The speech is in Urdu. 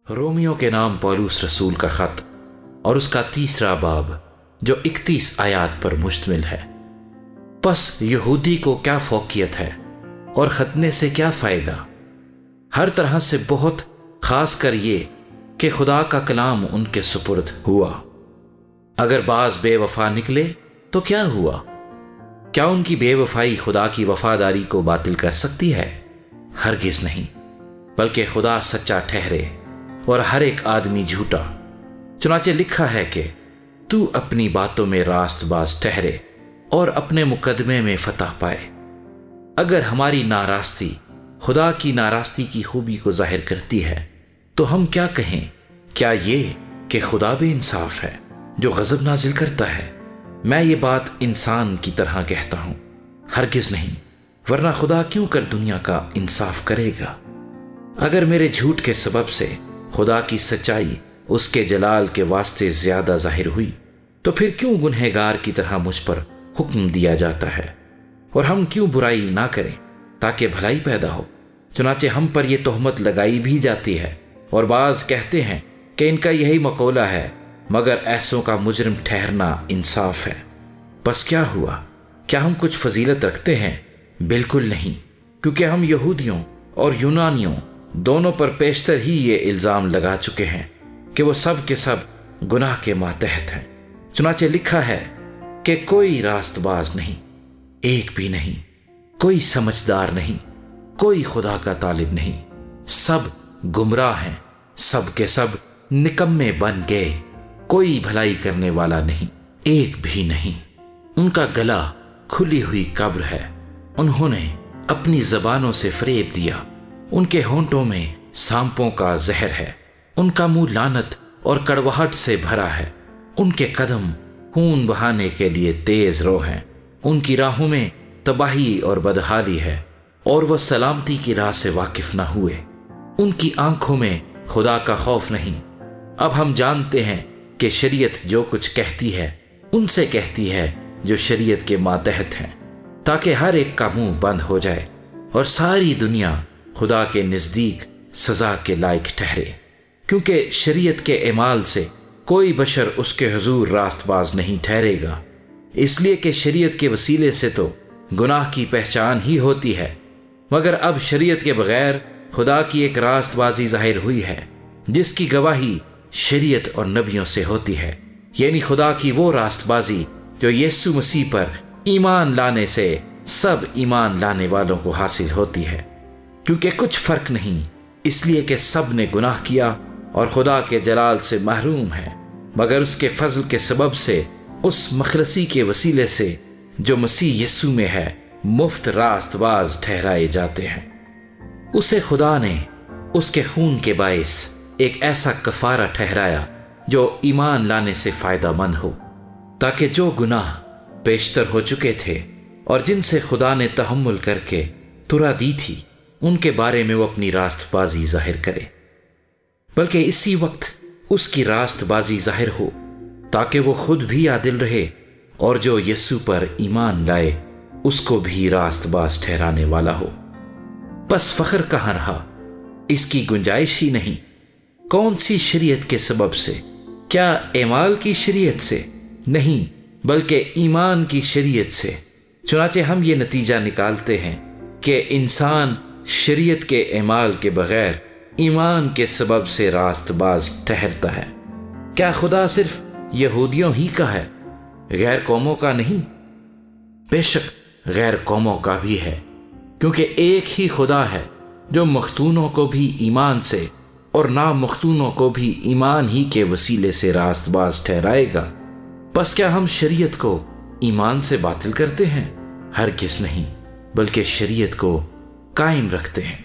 رومیو کے نام پولس رسول کا خط اور اس کا 3 باب جو 31 آیات پر مشتمل ہے۔ پس یہودی کو کیا فوقیت ہے اور ختنے سے کیا فائدہ؟ ہر طرح سے بہت خاص کر یہ کہ خدا کا کلام ان کے سپرد ہوا۔ اگر بعض بے وفا نکلے تو کیا ہوا؟ کیا ان کی بے وفائی خدا کی وفاداری کو باطل کر سکتی ہے؟ ہرگز نہیں، بلکہ خدا سچا ٹھہرے اور ہر ایک آدمی جھوٹا۔ چنانچہ لکھا ہے کہ تو اپنی باتوں میں راست باز ٹھہرے اور اپنے مقدمے میں فتح پائے۔ اگر ہماری ناراستی خدا کی ناراستی کی خوبی کو ظاہر کرتی ہے تو ہم کیا کہیں؟ کیا یہ کہ خدا بے انصاف ہے جو غضب نازل کرتا ہے؟ میں یہ بات انسان کی طرح کہتا ہوں، ہرگز نہیں، ورنہ خدا کیوں کر دنیا کا انصاف کرے گا؟ اگر میرے جھوٹ کے سبب سے خدا کی سچائی اس کے جلال کے واسطے زیادہ ظاہر ہوئی تو پھر کیوں گنہگار کی طرح مجھ پر حکم دیا جاتا ہے؟ اور ہم کیوں برائی نہ کریں تاکہ بھلائی پیدا ہو؟ چنانچہ ہم پر یہ تہمت لگائی بھی جاتی ہے، اور بعض کہتے ہیں کہ ان کا یہی مقولہ ہے، مگر ایسوں کا مجرم ٹھہرنا انصاف ہے۔ بس کیا ہوا؟ کیا ہم کچھ فضیلت رکھتے ہیں؟ بالکل نہیں، کیونکہ ہم یہودیوں اور یونانیوں دونوں پر پیشتر ہی یہ الزام لگا چکے ہیں کہ وہ سب کے سب گناہ کے ماتحت ہیں۔ چنانچہ لکھا ہے کہ کوئی راست باز نہیں، ایک بھی نہیں، کوئی سمجھدار نہیں، کوئی خدا کا طالب نہیں، سب گمراہ ہیں، سب کے سب نکمے بن گئے، کوئی بھلائی کرنے والا نہیں، ایک بھی نہیں۔ ان کا گلا کھلی ہوئی قبر ہے، انہوں نے اپنی زبانوں سے فریب دیا، ان کے ہونٹوں میں سانپوں کا زہر ہے، ان کا منہ لعنت اور کڑواہٹ سے بھرا ہے، ان کے قدم خون بہانے کے لیے تیز رو ہیں، ان کی راہوں میں تباہی اور بدحالی ہے، اور وہ سلامتی کی راہ سے واقف نہ ہوئے، ان کی آنکھوں میں خدا کا خوف نہیں۔ اب ہم جانتے ہیں کہ شریعت جو کچھ کہتی ہے ان سے کہتی ہے جو شریعت کے ماتحت ہیں، تاکہ ہر ایک کا منہ بند ہو جائے اور ساری دنیا خدا کے نزدیک سزا کے لائق ٹھہرے، کیونکہ شریعت کے اعمال سے کوئی بشر اس کے حضور راست باز نہیں ٹھہرے گا، اس لیے کہ شریعت کے وسیلے سے تو گناہ کی پہچان ہی ہوتی ہے، مگر اب شریعت کے بغیر خدا کی ایک راست بازی ظاہر ہوئی ہے جس کی گواہی شریعت اور نبیوں سے ہوتی ہے، یعنی خدا کی وہ راست بازی جو یسوع مسیح پر ایمان لانے سے سب ایمان لانے والوں کو حاصل ہوتی ہے، کیونکہ کچھ فرق نہیں، اس لیے کہ سب نے گناہ کیا اور خدا کے جلال سے محروم ہے، مگر اس کے فضل کے سبب سے اس مخلصی کے وسیلے سے جو مسیح یسوع میں ہے مفت راست باز ٹھہرائے جاتے ہیں۔ اسے خدا نے اس کے خون کے باعث ایک ایسا کفارہ ٹھہرایا جو ایمان لانے سے فائدہ مند ہو، تاکہ جو گناہ بیشتر ہو چکے تھے اور جن سے خدا نے تحمل کر کے ترا دی تھی ان کے بارے میں وہ اپنی راست بازی ظاہر کرے، بلکہ اسی وقت اس کی راست بازی ظاہر ہو تاکہ وہ خود بھی عادل رہے اور جو یسوع پر ایمان لائے اس کو بھی راست باز ٹھہرانے والا ہو۔ بس فخر کہاں رہا؟ اس کی گنجائش ہی نہیں۔ کون سی شریعت کے سبب سے؟ کیا اعمال کی شریعت سے؟ نہیں، بلکہ ایمان کی شریعت سے۔ چنانچہ ہم یہ نتیجہ نکالتے ہیں کہ انسان شریعت کے اعمال کے بغیر ایمان کے سبب سے راست باز ٹھہرتا ہے۔ کیا خدا صرف یہودیوں ہی کا ہے، غیر قوموں کا نہیں؟ بے شک غیر قوموں کا بھی ہے، کیونکہ ایک ہی خدا ہے جو مختونوں کو بھی ایمان سے اور نامختونوں کو بھی ایمان ہی کے وسیلے سے راست باز ٹھہرائے گا۔ بس کیا ہم شریعت کو ایمان سے باطل کرتے ہیں؟ ہرگز نہیں، بلکہ شریعت کو قائم رکھتے ہیں۔